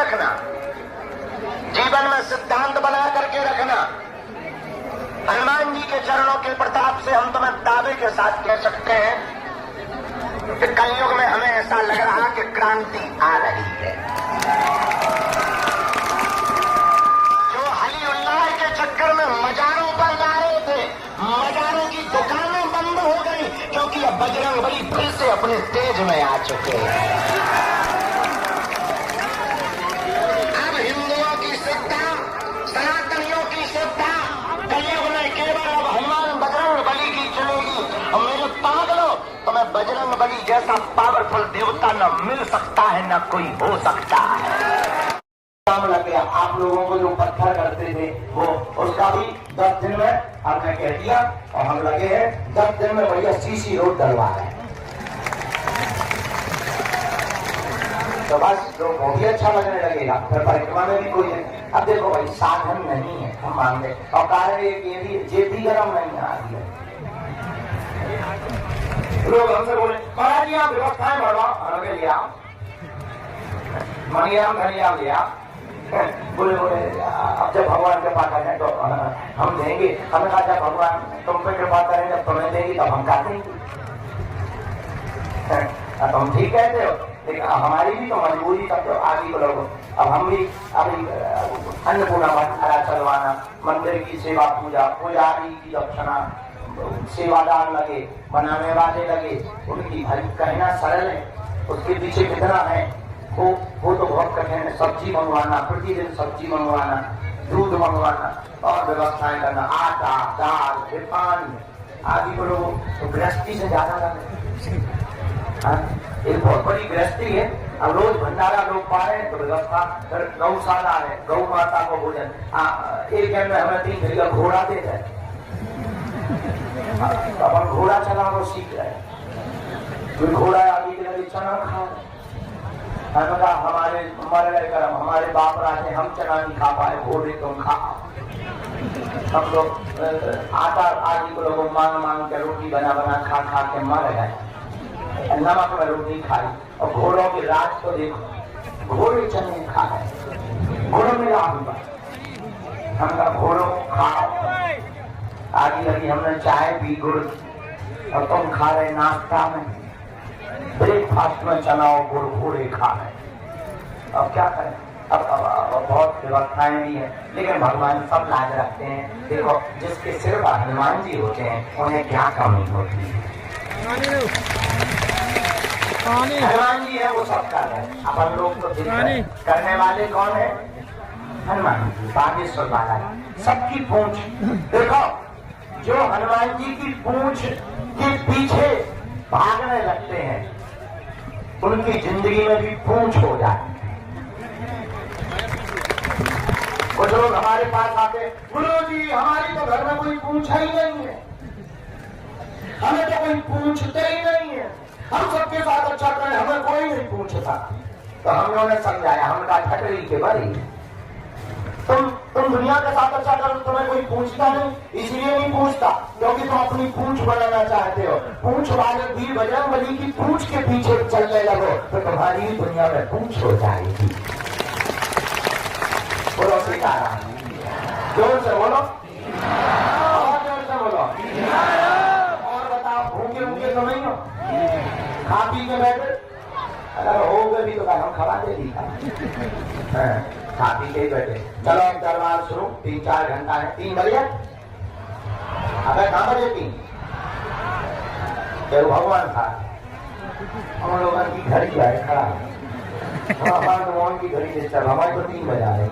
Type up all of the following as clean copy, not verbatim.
रखना, जीवन में सिद्धांत बना करके रखना। हनुमान जी के चरणों के प्रताप से हम तुम्हें दावे के साथ कह सकते हैं कि कलयुग में हमें ऐसा लग रहा कि क्रांति आ रही है। जो हली उल्लाह के चक्कर में मजारों पर जा रहे थे, मजारों की दुकानें बंद हो गई, क्योंकि अब बजरंगबली फिर से अपने तेज में आ चुके हैं। सनातनियों की श्रद्धा कलयुग में केवल अब हनुमान बजरंग बली की चलेगी। और मेरे पागलों, तुम्हें बजरंग बली जैसा पावरफुल देवता न मिल सकता है, न कोई हो सकता है। काम लगे आप लोगों को जो पत्थर करते थे वो, उसका भी 10 दिन में हमने कह दिया और हम लगे हैं 10 दिन में भैया सीसी रोड डलवा रहे हैं। तो बस जो वो भी अच्छा लगने लगेगा, फिर परिक्रमा में भी कोई है। अब देखो भाई, साधन नहीं है, हम मान ले, और कारण ये भी जेब भी गर्म नहीं आ रही है। लोग हमसे बोले महाराज जी आप व्यवस्थाएं बढ़वाओ, हमें लिया मणिराम धनिया लिया, बोले अब जब भगवान के पास आ जाए तो हम देंगे। हमें कहा जब भगवान तुम पे कृपा करें, जब तुम्हें देंगे तब हम का देंगे। तुम ठीक कहते हो, लेकिन हमारी भी तो मजबूरी तब तो आगे लोगों। अब हम भी अभी अन्नपूर्णा भंडारा चलवाना, मंदिर की सेवा पूजा, पुजारी की दक्षिणा, सेवादार लगे, बनाने वाले लगे, उनकी भाई कहना सरल है, उसके पीछे कितना है वो तो बहुत कठिन है। सब्जी मंगवाना, प्रतिदिन सब्जी मंगवाना, दूध मंगवाना और व्यवस्थाएं करना, आटा दाल रिफाइंड आदि को लोग तो गृहस्थी से ज्यादा लगे। एक बहुत बड़ी गृहस्थी है। अब रोज भंडारा लोग पा रहे हैं तो व्यवस्था, गौशाला है, गौ माता को भोजन, एक दिन में हमें 3 घड़िया घोड़ा दे जाए, अब हम घोड़ा चलाना सीख रहे हैं। कोई घोड़ा आदि के लिए चना खा, हमारे मर गए कर्म, हमारे बाप राजे हम चना नहीं खा पाए, घोड़े तुम खा। हम लोग आटा आदि को लोगों मांग के रोटी बना खा के मर गए, नमक में रोटी खाई। और घोड़ों की राज तो देखो, घोड़े चने खा रहे, घोड़ों में हुआ, हमका घोड़ों खाओ। आगे लगी हमने चाय पी गुड़, और तुम खा रहे नाश्ता में, ब्रेकफास्ट में चना और गुड़, घोड़े खा रहे। अब क्या करें, अब बहुत व्यवस्थाएं भी है, लेकिन भगवान सब लाज रखते हैं। देखो जिसके सिर पर हनुमान जी होते हैं उन्हें क्या कमी होती है। हनुमान जी है वो सब कर रहे हैं, अपन लोग तो करने वाले कौन है? हनुमान जी, बागेश्वर बालाजी, सबकी पूंछ देखो। जो हनुमान जी की पूंछ के पीछे भागने लगते हैं उनकी जिंदगी में भी पूंछ हो जाती है। कुछ लोग हमारे पास आते, गुरु जी हमारी तो घर में कोई पूंछ ही नहीं है, हमें तो कोई पूछते ही नहीं है, हम सबके साथ अच्छा करें, हमें कोई नहीं पूछता। तो हम लोगों ने समझाया, हम कहा ठटरी के बड़ी, तुम दुनिया के साथ अच्छा करो, तुम्हें कोई पूछता नहीं, इसलिए नहीं पूछता क्योंकि तुम अपनी पूंछ बनाना चाहते हो। पूंछ वाले वीर बजरंगबली की पूंछ के पीछे चलने लगो तो तुम्हारी दुनिया में पूंछ हो जाएगी। बोलो सीताराम, जोर से बोलो, और जोर से बोलो। और बताओ भूखे तो नहीं हो, खा पी के बैठे, अगर हो गए भी तो हम खवा दे दी, खा पी के बैठे। चलो अब दरबार शुरू, 3-4 घंटा है, 3 बजे। अबे कहाँ बजे 3? जब भगवान था हम लोगों की घड़ी जो है खड़ा है, हमारे भगवान की घड़ी डिस्टर्ब, हमारे तो 3 बजा रहे,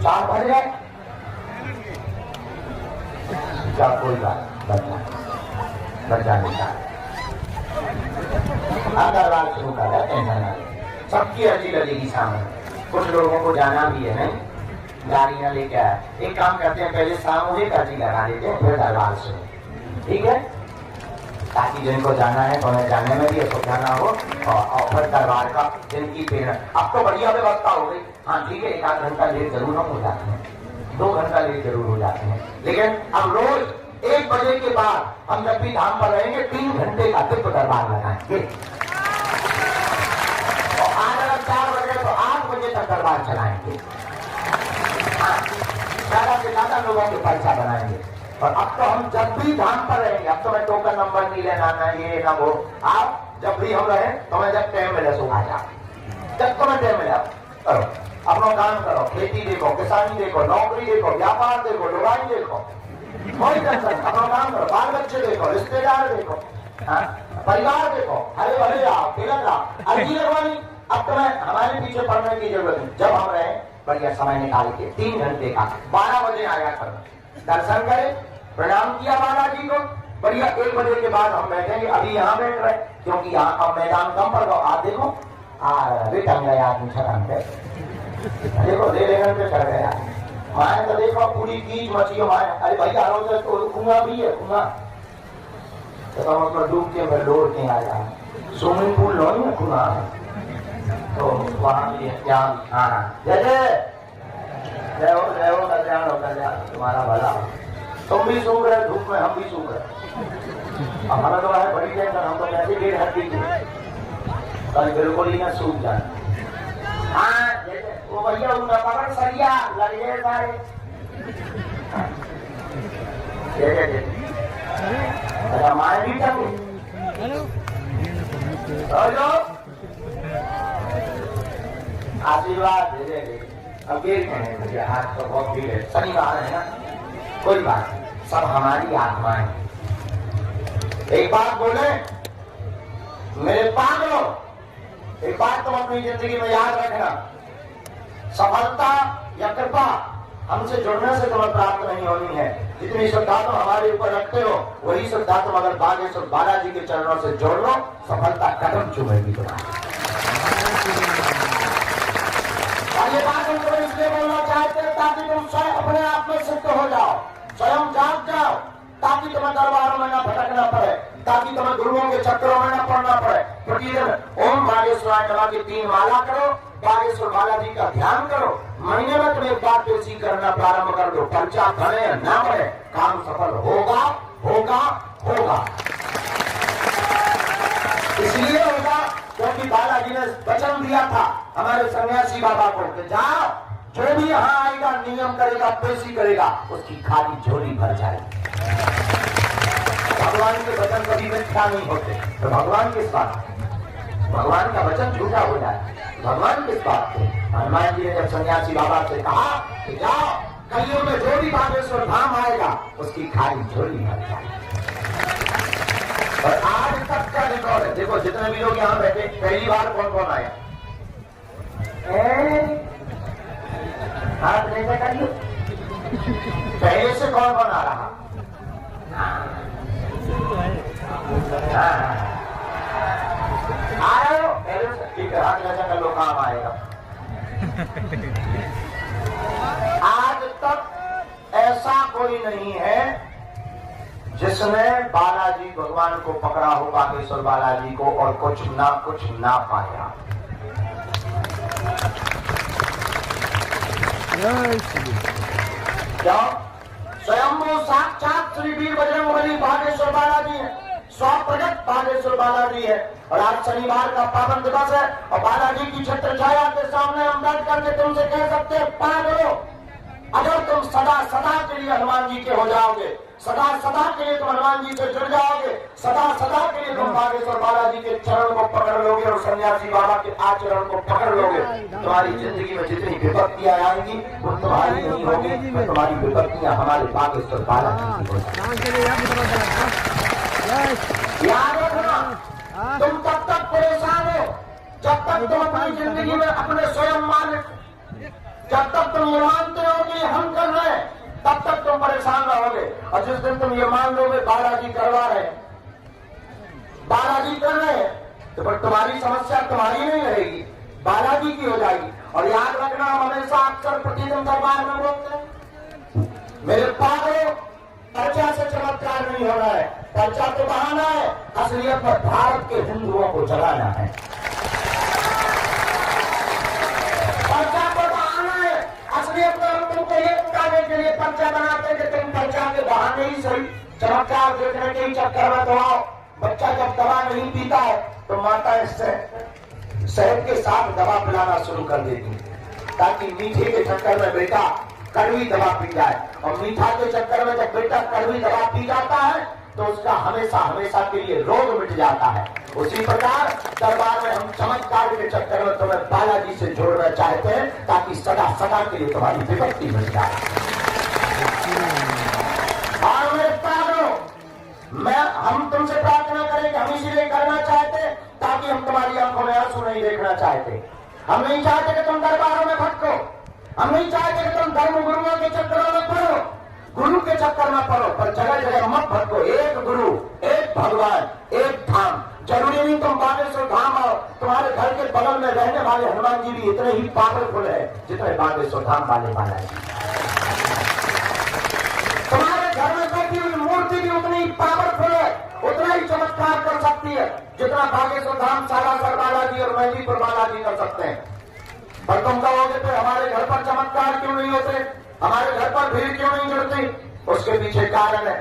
4 बज गए। क्या कोई बात बच्चा नहीं था, अब दरबार शुरू कर रहे हैं। सबकी अर्जी लगेगी सामने, कुछ लोगों को जाना भी है, नहीं गाड़ी न लेके आया, एक काम करते हैं पहले सामूहिक अर्जी लगा देते हैं, फिर दरबार शुरू, ठीक है, ताकि जिनको जाना है तो उन्हें जाने में भी असुविधा ना हो, और फिर दरबार का जिनकी पेड़। अब तो बढ़िया व्यवस्था हो गई, हाँ ठीक है, 1 आध घंटा लेट जरूर हम हो जाते हैं, 2 घंटा लेट जरूर हो जाते हैं, लेकिन अब रोज 1 बजे के बाद हम जब भी धाम पर रहेंगे 3 घंटे का दिव्य दरबार लगाएंगे। और आज अगर 4 चलाएंगे, ज्यादा से ज्यादा लोगों के पैसा बनाएंगे। और अब तो हम जब भी धाम पर रहेंगे, अब तो मैं टोकन नंबर नहीं लेना, ना ये ना वो, आप जब भी हम रहे तो मैं जब टाइम मिले सो आ जाओ, जब तुम्हें टाइम मिले करो, अपना काम करो, खेती देखो, किसानी देखो, नौकरी देखो, व्यापार देखो, लुगाई देखो, कोई टेंशन, अपना काम करो, बाल बच्चे देखो, रिश्तेदार देखो, परिवार देखो, हरे भरे आओ, तिलक आओ, अर्जी लगवानी। अब तुम्हें हमारे पीछे पड़ने की जरूरत नहीं, जब हम रहे बढ़िया समय निकाल के 3 घंटे का 12 बजे आया करो, दर्शन करे, प्रणाम किया बालाजी को, बढ़िया 1 बजे के बाद हम बैठेंगे। अभी यहाँ बैठ रहे क्योंकि यहाँ अब मैदान कम पड़ गया, आप देखो रिटर्न गया आदमी छलांग पे, देखो दे पे चढ़ गया माए, तो देखो पूरी कीच मची हो माए। अरे भैया रोज तो कुआं भी है, कुआं तो मतलब डूब के मैं डोर के आ जाए, स्विमिंग पूल लो ना कुआं, तो वहाँ भी क्या, हाँ जय जय हो कल्याण हो, कल्याण तुम्हारा भला। तुम भी सूख रहे धूप में, हम भी सूख रहे, हमारा तो है बड़ी टेंशन, हम तो कैसे 1.5 हड्डी कल बिल्कुल ही ना सूख जाए। हाँ वो भैया उनका पकड़ सरिया लग गए सारे, अच्छा माए भी टंगे, आशीर्वाद दे दे। अब ये हाथ तो बहुत भीड़ है, शनिवार है ना, कोई बात नहीं, सब हमारी आत्माएं। एक बात बोले मेरे पागलों, एक बात तुम अपनी जिंदगी में याद रखना, सफलता या कृपा हमसे जुड़ने से तुम्हें प्राप्त नहीं होनी है। जितनी श्रद्धा तुम हमारे ऊपर रखते हो, वही श्रद्धा तुम अगर बागेश्वर बालाजी के चरणों से जोड़ लो, सफलता कदम चूमेगी तुम्हारी। ये बात हम तुम्हें इसलिए बोलना चाहते हैं ताकि तुम स्वयं अपने आप में सिद्ध हो जाओ, स्वयं जाग जाओ, ताकि तुम्हें दरबारों में न भटकना पड़े, ताकि तुम्हें गुरुओं के चक्रों में न पड़ना पड़े। प्रतिदिन ओम बागेश्वराय नमः की 3 माला करो, बागेश्वर बालाजी का ध्यान करो, महीने में तुम एक बार पेशी करना प्रारंभ कर दो, पर्चा बने न बने, काम सफल होगा होगा होगा। इसलिए होगा क्योंकि बालाजी ने वचन दिया था हमारे सन्यासी बाबा को कि जाओ, जो भी यहाँ आएगा नियम करेगा, पेशी करेगा, उसकी खाली झोली भर जाएगी। भगवान के वचन कभी मिथ्या नहीं होते, तो भगवान किस बात, भगवान का वचन झूठा हो जाए, भगवान किस बात से। हनुमान जी ने जब सन्यासी बाबा से कहा कि जाओ कलियुग में जो भी बागेश्वर धाम आएगा उसकी खाली झोली भर जाएगी। और आज तक का रिकॉर्ड है, देखो जितने भी लोग यहाँ बैठे, पहली बार कौन कौन आया, हाथ नीचे करिए, पहले से कौन कौन आ रहा, आ रहे हो पहले से, ठीक है, हाथ नीचे कर लो, काम आएगा। आज तक ऐसा कोई नहीं है जिसने बालाजी भगवान को पकड़ा हो, बागेश्वर बालाजी को, और कुछ ना पाया। क्यों? स्वयं वो साक्षात श्री वीर बजरंगबली बागेश्वर बालाजी है, स्वप्रगट बागेश्वर बालाजी है। और आज शनिवार का पावन दिवस है और बालाजी की छत्र छाया के सामने हम बैठ करके तुमसे कह सकते हैं, पागलो, अगर तुम सदा सदा के लिए हनुमान जी के हो जाओगे, सदा सदा के लिए तुम हनुमान जी से जुड़ जाओगे, सदा सदा के लिए तुम बागेश्वर बालाजी के चरण को पकड़ लोगे और सन्यासी बाबा के आचरण को पकड़ लोगे, तुम्हारी जिंदगी में जितनी विपत्तियां आएंगी वो तुम्हारी नहीं होगी, तो तुम्हारी विपत्तियां हमारे बागेश्वर बालाजी की होगी। याद रखना, तुम तब तक परेशान हो जब तक तुम अपनी जिंदगी में अपने स्वयं मालिक, जब तक तुम ये मानते हो कि हम कर रहे हैं, तब तक तुम परेशान रहोगे। और जिस दिन तुम ये मान लोगे बालाजी करवा रहे, बालाजी कर रहे हैं, तो फिर तुम्हारी समस्या तुम्हारी नहीं रहेगी, बालाजी की हो जाएगी। और याद रखना, हम हमेशा अक्सर प्रतिदिन दरबार में बोलते हैं, मेरे पागलों, पर्चा से चमत्कार नहीं हो रहा है, पर्चा तो बहाना है, असलियत में भारत के हिंदुओं को जगाना है। पर्चा तो बहाना है, असलियत में हम तुमको ये बताने के लिए पर्चा बनाते हैं कि तुम पर्चा के बहाने ही सही, चमत्कार देखने के ही चक्कर में तो आओ। बच्चा जब दवा नहीं पीता है तो माता इससे शहद के साथ दवा पिलाना शुरू कर देती है। ताकि मीठे के चक्कर में बेटा कड़वी दवा पी जाए। और मीठा के चक्कर में जब बेटा कड़वी दवा पी जाता है तो उसका हमेशा हमेशा के लिए रोग मिट जाता है। उसी प्रकार दरबार में हम चमत्कार के चक्कर में तुम्हें बालाजी से जोड़ना चाहते हैं ताकि सदा सदा के लिए तुम्हारी विपत्ति मिट जाए। और मेरे प्यारों, हम तुमसे प्रार्थना करें कि हम इसीलिए करना चाहते ताकि हम तुम्हारी आंखों में आंसू नहीं देखना चाहते। हम नहीं चाहते कि तुम दरबारों में भटको, हम नहीं चाहते कि तुम धर्म गुरुओं के चक्करों में पड़ो, गुरु के चक्कर में पड़ो, पर जगह जगह मत भटको। एक गुरु, एक भगवान, एक धाम। जरूरी नहीं तुम बागेश्वर धाम आओ, तुम्हारे घर के बगल में रहने वाले हनुमान जी भी इतने ही पावरफुल है जितने बागेश्वर धाम वाले बालाजी। तुम्हारे घर में बैठी हुई मूर्ति भी उतनी ही पावरफुल है, उतना ही चमत्कार कर सकती है जितना बागेश्वर धाम, सालासर बालाजी और मेहंदीपुर बालाजी कर सकते हैं। पर तुम कहोगे फिर हमारे घर पर चमत्कार क्यों नहीं होते, हमारे घर पर भीड़ क्यों नहीं जुड़ती? उसके पीछे कारण है